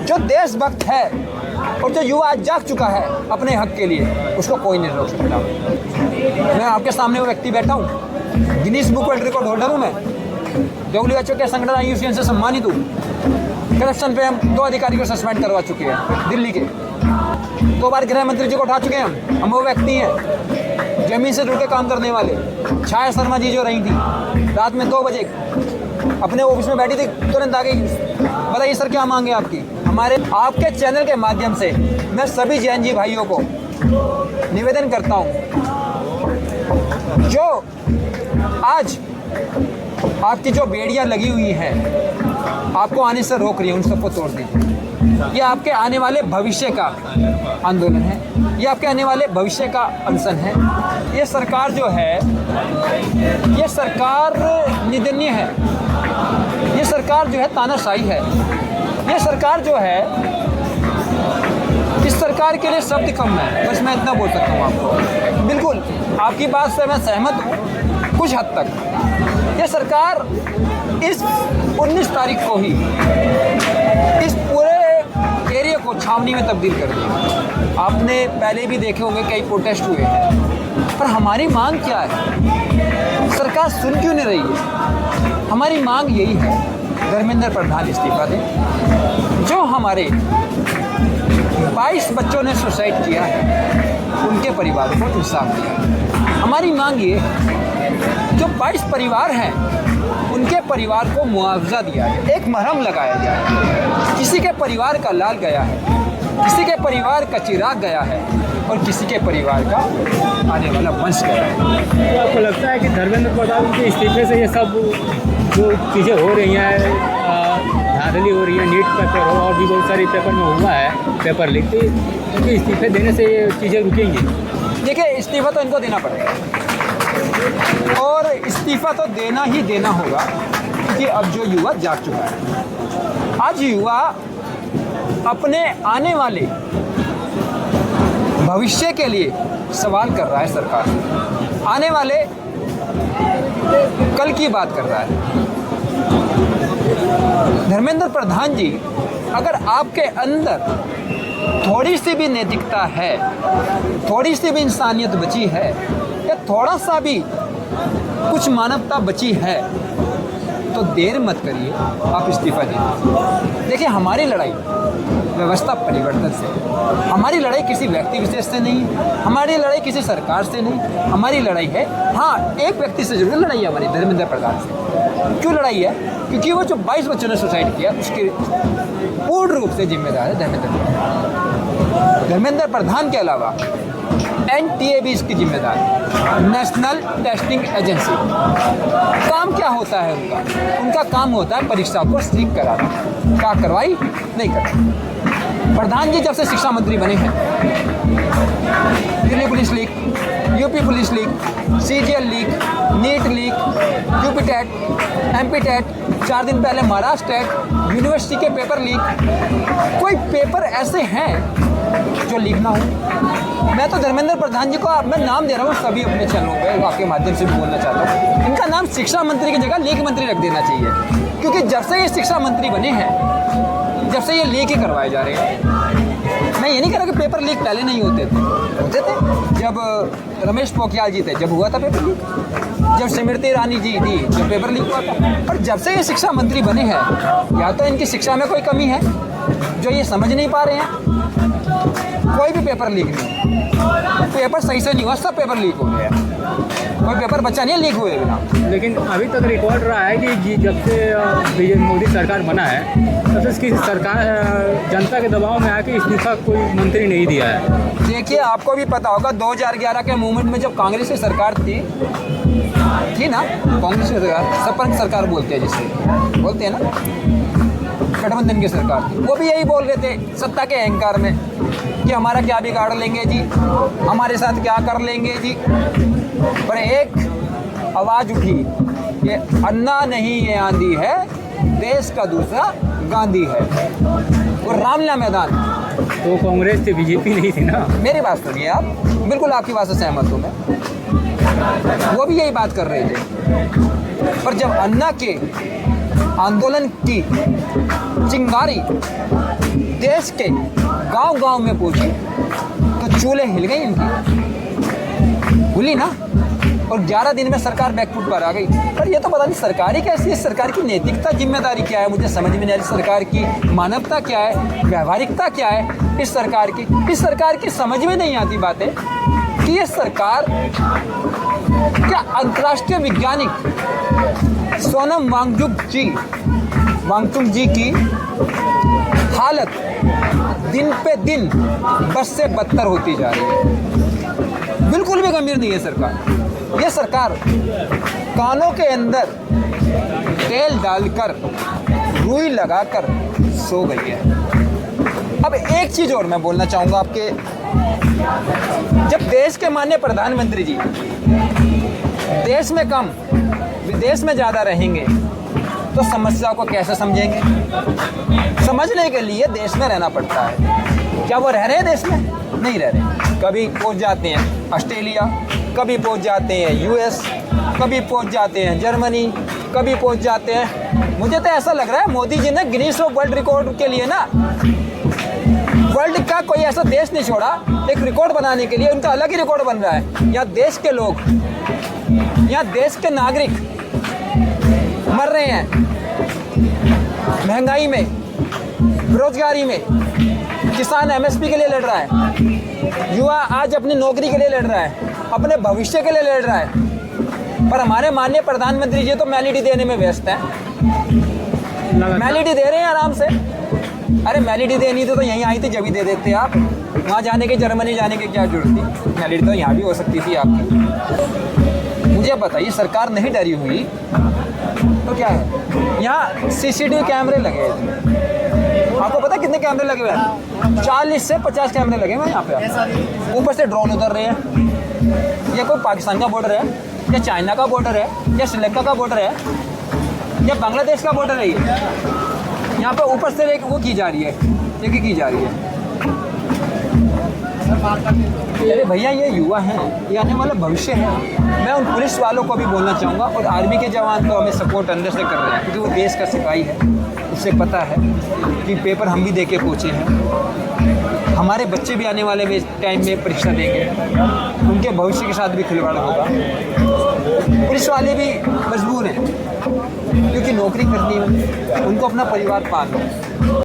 जो देशभक्त है और जो युवा आज जाग चुका है अपने हक के लिए, उसको कोई नहीं रोक सकता। मैं आपके सामने वो व्यक्ति बैठा हूँ, Guinness book world record holder हूँ मैं, WHO के संगठन IUCN से सम्मानित हूँ। करप्शन पे हम 2 अधिकारी को सस्पेंड करवा चुके हैं दिल्ली के, 2 बार गृह मंत्री जी को उठा चुके हैं हम वो व्यक्ति हैं जमीन से जुड़ के काम करने वाले। छाया शर्मा जी जो रही थी रात में 2 बजे अपने ऑफिस में बैठी थी, तुरंत आ गई, बताइए सर क्या मांगे आपकी। हमारे आपके चैनल के माध्यम से मैं सभी जैन जी भाइयों को निवेदन करता हूँ, जो आज आपकी जो बेड़ियाँ लगी हुई हैं आपको आने से रोक रही है, उन सबको तोड़ दीजिए। ये आपके आने वाले भविष्य का आंदोलन है, ये आपके आने वाले भविष्य का अनशन है। ये सरकार जो है, ये सरकार निंदनीय है, ये सरकार जो है तानाशाही है, ये सरकार जो है, इस सरकार के लिए शब्द कम है, बस मैं इतना बोल सकता हूँ आपको। बिल्कुल आपकी बात से मैं सहमत हूँ कुछ हद तक। ये सरकार इस 19 तारीख को ही इस पूरे एरिया को छावनी में तब्दील कर दिया। आपने पहले भी देखे होंगे कई प्रोटेस्ट हुए हैं, पर हमारी मांग क्या है, सरकार सुन क्यों नहीं रही है। हमारी मांग यही है, धर्मेंद्र प्रधान इस्तीफा दें। जो हमारे 22 बच्चों ने सुसाइड किया है उनके परिवार को इंसाफ दिया। हमारी मांग ये है, जो 22 परिवार हैं उनके परिवार को मुआवजा दिया जाए, एक मरहम लगाया जाए। किसी के परिवार का लाल गया है, किसी के परिवार का चिराग गया है और किसी के परिवार का आने वाला वंश गया है। तो आपको लगता है कि धर्मेंद्र प्रधान के इस्तीफे से ये सब जो चीज़ें हो रही हैं, धांधली हो रही है, नीट पेपर हो और भी बहुत सारी पेपर में हुआ है पेपर लीक, तो उनके इस्तीफे देने से ये चीज़ें रुकेंगी? देखिए इस्तीफा तो इनको देना पड़ेगा और इस्तीफा तो देना ही देना होगा, क्योंकि अब जो युवा जाग चुका है। आज युवा अपने आने वाले भविष्य के लिए सवाल कर रहा है सरकार से, आने वाले कल की बात कर रहा है। धर्मेंद्र प्रधान जी, अगर आपके अंदर थोड़ी सी भी नैतिकता है, थोड़ी सी भी इंसानियत बची है, या थोड़ा सा भी कुछ मानवता बची है, तो देर मत करिए, आप इस्तीफा दीजिए। देखिए हमारी लड़ाई व्यवस्था परिवर्तन से, हमारी लड़ाई किसी व्यक्ति विशेष से नहीं, हमारी लड़ाई किसी सरकार से नहीं, हमारी लड़ाई है, हाँ एक व्यक्ति से जरूर लड़ाई है हमारी, धर्मेंद्र प्रधान से। क्यों लड़ाई है? क्योंकि वो जो 22 बच्चों ने सुसाइड किया उसके पूर्ण रूप से जिम्मेदार है धर्मेंद्र प्रधान। धर्मेंद्र प्रधान के अलावा NTA भी इसकी जिम्मेदार है, नेशनल टेस्टिंग एजेंसी। काम क्या होता है उनका? उनका काम होता है परीक्षा को लीक कराना। क्या करवाई? नहीं करवाई। प्रधान जी जब से शिक्षा मंत्री बने हैं, Delhi police leak, UP police leak, CGL leak, NEET leak, UP TET, MP TET, 4 दिन पहले महाराष्ट्र टेट, यूनिवर्सिटी के पेपर लीक। कोई पेपर ऐसे हैं जो लीक ना हो? मैं तो धर्मेंद्र प्रधान जी को मैं नाम दे रहा हूँ सभी अपने चैनलों पे, आपके माध्यम से भी बोलना चाहता हूँ, इनका नाम शिक्षा मंत्री की जगह लीक मंत्री रख देना चाहिए। क्योंकि जब से ये शिक्षा मंत्री बने हैं, जब से ये लीक ही करवाए जा रहे हैं। मैं ये नहीं कह रहा कि पेपर लीक पहले नहीं होते थे। जब रमेश पोखरियाल जी थे जब हुआ था पेपर लीक, जब स्मृति ईरानी जी थी जब पेपर लीक हुआ था। पर जब से ये शिक्षा मंत्री बने हैं, या तो इनकी शिक्षा में कोई कमी है जो ये समझ नहीं पा रहे हैं, कोई भी पेपर लीक नहीं, पेपर सही से नहीं हुआ, सब पेपर लीक हो गया, कोई पेपर बच्चा नहीं लीक हुए बिना। लेकिन अभी तक रिकॉर्ड रहा है कि जब से मोदी सरकार बना है तब से इसकी सरकार जनता के दबाव में आके इस्तीफा कोई मंत्री नहीं दिया है। देखिए आपको भी पता होगा 2011 के मूवमेंट में जब कांग्रेस की सरकार थी ना, कांग्रेस की सरकार, सपन सरकार बोलते हैं जिसे बोलते हैं ना, गठबंधन की सरकार थी, वो भी यही बोल रहे थे सत्ता के अहंकार में कि हमारा क्या बिगाड़ लेंगे जी, हमारे साथ क्या कर लेंगे जी। पर एक आवाज़ उठी, ये अन्ना नहीं ये आंधी है, देश का दूसरा गांधी है। और रामलीला मैदान तो कांग्रेस से बीजेपी नहीं थी ना। मेरी बात सुनिए आप, बिल्कुल आपकी बात से सहमत हूँ मैं, वो भी यही बात कर रहे थे। पर जब अन्ना के आंदोलन की चिंगारी देश के गांव-गांव में पहुंची तो चूल्हे हिल गई इनकी, हिली ना। और 11 दिन में सरकार बैकफुट पर आ गई। पर ये तो पता नहीं सरकार ही कैसी है, सरकार की नैतिकता जिम्मेदारी क्या है, मुझे समझ में नहीं आ रही। सरकार की मानवता क्या है, व्यवहारिकता क्या है इस सरकार की समझ में नहीं आती बातें कि ये सरकार क्या अंतर्राष्ट्रीय वैज्ञानिक सोनम वांगचुक जी की हालत दिन पे दिन बस से बदतर होती जा रही है। बिल्कुल भी गंभीर नहीं है सरकार। ये सरकार कानों के अंदर तेल डालकर रुई लगाकर सो गई है। अब एक चीज और मैं बोलना चाहूंगा आपके, जब देश के माननीय प्रधानमंत्री जी देश में कम विदेश में ज्यादा रहेंगे तो समस्याओं को कैसे समझेंगे? समझने के लिए देश में रहना पड़ता है। क्या वो रह रहे हैं देश में? नहीं रह रहे। कभी पहुंच जाते हैं ऑस्ट्रेलिया, कभी पहुंच जाते हैं यूएस, कभी पहुंच जाते हैं जर्मनी, कभी पहुंच जाते हैं। मुझे तो ऐसा लग रहा है मोदी जी ने गिनीज वर्ल्ड रिकॉर्ड के लिए ना वर्ल्ड का कोई ऐसा देश नहीं छोड़ा, एक रिकॉर्ड बनाने के लिए उनका अलग ही रिकॉर्ड बन रहा है। यहाँ देश के लोग, यहाँ देश के नागरिक मर रहे हैं महंगाई में, बेरोजगारी में। किसान एमएसपी के लिए लड़ रहा है, युवा आज अपनी नौकरी के लिए लड़ रहा है, अपने भविष्य के लिए लड़ रहा है। पर हमारे माननीय प्रधानमंत्री जी तो मैलिडी देने में व्यस्त हैं। मैलिडी दे रहे हैं आराम से। अरे मैलिडी देनी तो यहीं आई थी, जब ही दे देते आप। वहाँ जाने के, जर्मनी जाने की क्या जरूरत थी? मैलिडी तो यहाँ भी हो सकती थी आपकी। मुझे बताइए, सरकार नहीं डरी हुई तो क्या है? यहाँ सीसीटीवी कैमरे लगे हैं। आपको पता है कितने कैमरे लगे हुए हैं? 40 से 50 कैमरे लगे हुए हैं यहाँ पे। ऊपर से ड्रोन उतर रहे हैं। ये कोई पाकिस्तान का बॉर्डर है या चाइना का बॉर्डर है या श्रीलंका का बॉर्डर है या बांग्लादेश का बॉर्डर है? ये यहाँ पे ऊपर से वो की जा रही है, ये की जा रही है। अरे भैया, ये युवा हैं, ये आने वाला भविष्य है। मैं उन पुलिस वालों को भी बोलना चाहूँगा, और आर्मी के जवान तो हमें सपोर्ट अंदर से कर रहे हैं क्योंकि वो देश का सिपाही है। उससे पता है कि पेपर हम भी दे के पहुँचे हैं। हमारे बच्चे भी आने वाले टाइम में परीक्षा देंगे, उनके भविष्य के साथ भी खिलवाड़ होगा। पुलिस वाले भी मजबूर हैं क्योंकि नौकरी करनी है, उनको अपना परिवार पालना है।